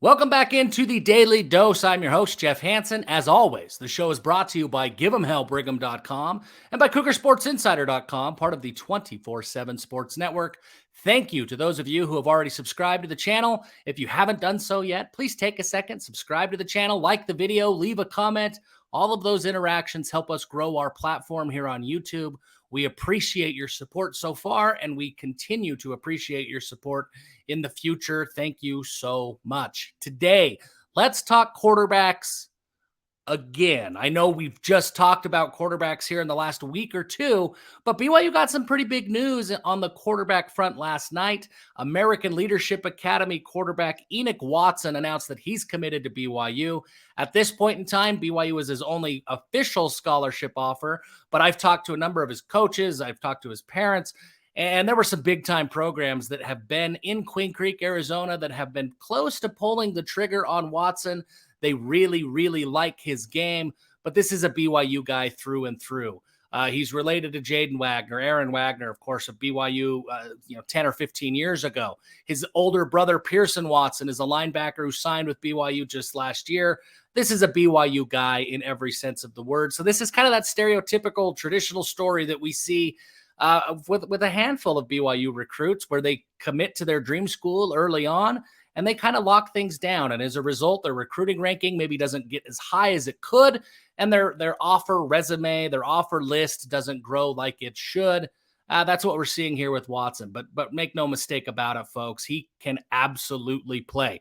Welcome back into the Daily Dose. I'm your host, Jeff Hansen. As always, the show is brought to you by Give'emHellBrigham.com and by CougarSportsInsider.com, part of the 24/7 Sports Network. Thank you to those of you who have already subscribed to the channel. If you haven't done so yet, please take a second, subscribe to the channel, like the video, leave a comment. All of those interactions help us grow our platform here on YouTube. We appreciate your support so far, and we continue to appreciate your support in the future. Thank you so much. Today, let's talk quarterbacks again. I know we've just talked about quarterbacks here in the last week or two, but BYU got some pretty big news on the quarterback front last night. American Leadership Academy quarterback Enoch Watson announced that he's committed to BYU. At this point in time, BYU is his only official scholarship offer, but I've talked to a number of his coaches, I've talked to his parents, and there were some big time programs that have been in Queen Creek, Arizona, that have been close to pulling the trigger on Watson. They really, really like his game, but this is a BYU guy through and through. He's related to Jaden Wagner, Aaron Wagner, of course, of BYU, 10 or 15 years ago. His older brother, Pearson Watson, is a linebacker who signed with BYU just last year. This is a BYU guy in every sense of the word. So this is kind of that stereotypical traditional story that we see with a handful of BYU recruits where they commit to their dream school early on and they kind of lock things down. And as a result, their recruiting ranking maybe doesn't get as high as it could. And their offer resume, their offer list doesn't grow like it should. That's what we're seeing here with Watson. But make no mistake about it, folks. He can absolutely play.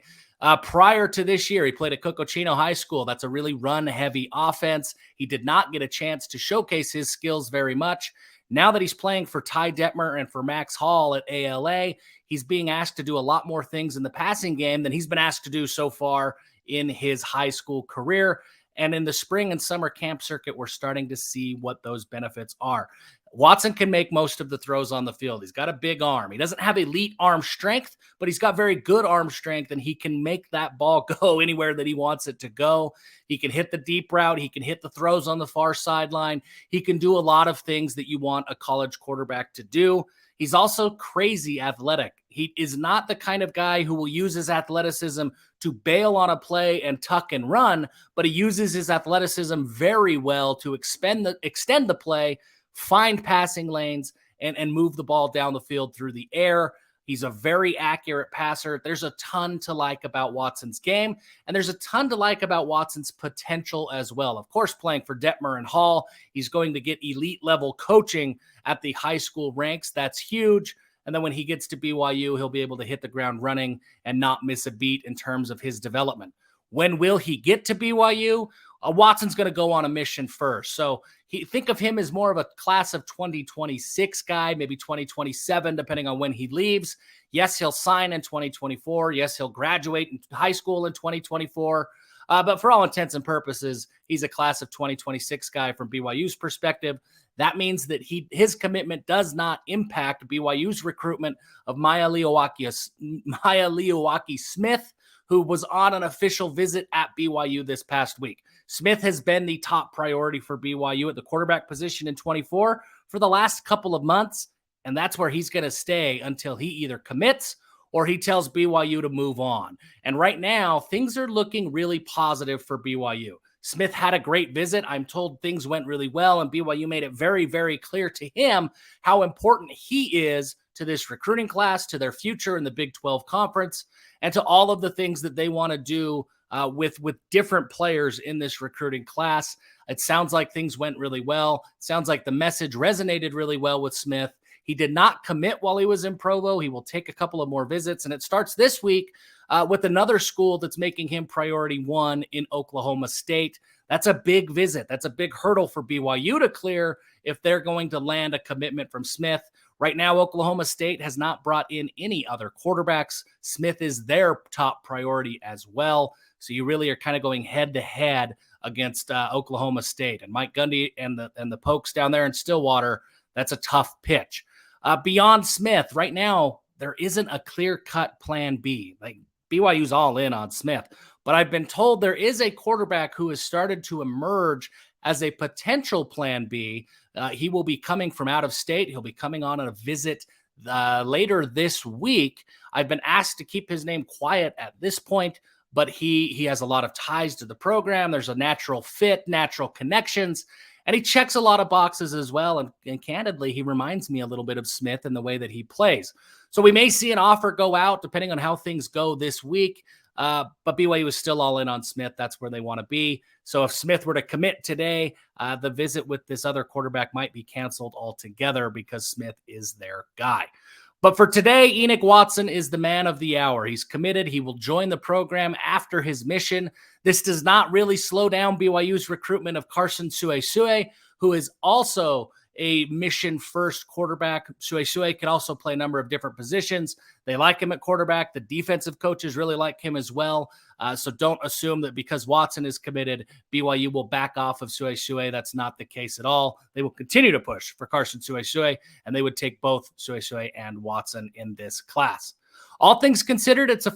Prior to this year, he played at Cocochino High School. That's a really run-heavy offense. He did not get a chance to showcase his skills very much. Now that he's playing for Ty Detmer and for Max Hall at ALA, he's being asked to do a lot more things in the passing game than he's been asked to do so far in his high school career. And in the spring and summer camp circuit, we're starting to see what those benefits are. Watson can make most of the throws on the field. He's got a big arm. He doesn't have elite arm strength, but he's got very good arm strength, and he can make that ball go anywhere that he wants it to go. He can hit the deep route. He can hit the throws on the far sideline. He can do a lot of things that you want a college quarterback to do. He's also crazy athletic. He is not the kind of guy who will use his athleticism to bail on a play and tuck and run, but he uses his athleticism very well to extend the play, find passing lanes, and move the ball down the field through the air. He's a very accurate passer. There's a ton to like about Watson's game, and there's a ton to like about Watson's potential as well. Of course, playing for Detmer and Hall, he's going to get elite level coaching at the high school ranks. That's huge. And then when he gets to BYU, he'll be able to hit the ground running and not miss a beat in terms of his development. When will he get to BYU? Watson's going to go on a mission first. So think of him as more of a class of 2026 guy, maybe 2027, depending on when he leaves. Yes, he'll sign in 2024. Yes, he'll graduate in high school in 2024. But for all intents and purposes, he's a class of 2026 guy from BYU's perspective. That means that his commitment does not impact BYU's recruitment of Maya Leowaki Smith, who was on an official visit at BYU this past week. Smith has been the top priority for BYU at the quarterback position in 24 for the last couple of months, and that's where he's going to stay until he either commits or he tells BYU to move on. And right now, things are looking really positive for BYU. Smith had a great visit. I'm told things went really well, and BYU made it very, very clear to him how important he is to this recruiting class, to their future in the Big 12 Conference, and to all of the things that they want to do with different players in this recruiting class. It sounds like things went really well. It sounds like the message resonated really well with Smith. He did not commit while he was in Provo. He will take a couple of more visits, and it starts this week with another school that's making him priority one in Oklahoma State. That's a big visit. That's a big hurdle for BYU to clear if they're going to land a commitment from Smith. Right now, Oklahoma State has not brought in any other quarterbacks. Smith is their top priority as well. So you really are kind of going head-to-head against Oklahoma State. And Mike Gundy and the Pokes down there in Stillwater, that's a tough pitch. Beyond Smith, right now, there isn't a clear-cut plan B. Like, BYU's all in on Smith. But I've been told there is a quarterback who has started to emerge as a potential plan B. He will be coming from out of state. He'll be coming on a visit later this week. I've been asked to keep his name quiet at this point, but he has a lot of ties to the program. There's a natural fit, natural connections, and he checks a lot of boxes as well. And candidly, he reminds me a little bit of Smith in the way that he plays. So we may see an offer go out depending on how things go this week. But BYU is still all in on Smith. That's where they want to be. So if Smith were to commit today, the visit with this other quarterback might be canceled altogether because Smith is their guy. But for today, Enoch Watson is the man of the hour. He's committed. He will join the program after his mission. This does not really slow down BYU's recruitment of Carson Suesue, who is also a mission-first quarterback. Suesue can also play a number of different positions. They like him at quarterback. The defensive coaches really like him as well. So don't assume that because Watson is committed, BYU will back off of Suesue. That's not the case at all. They will continue to push for Carson Suesue, and they would take both Suesue and Watson in this class. All things considered, it's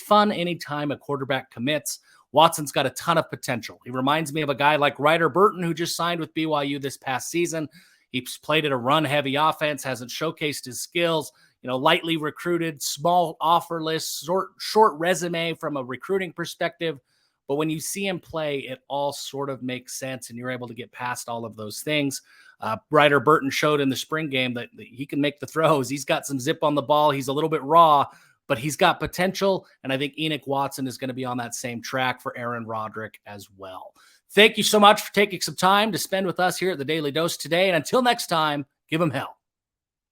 fun anytime a quarterback commits. Watson's got a ton of potential. He reminds me of a guy like Ryder Burton, who just signed with BYU this past season. He's played at a run-heavy offense, hasn't showcased his skills, lightly recruited, small offer list, short resume from a recruiting perspective. But when you see him play, it all sort of makes sense, and you're able to get past all of those things. Ryder Burton showed in the spring game that he can make the throws. He's got some zip on the ball. He's a little bit raw, but he's got potential, and I think Enoch Watson is going to be on that same track for Aaron Roderick as well. Thank you so much for taking some time to spend with us here at the Daily Dose today, and until next time, give him hell.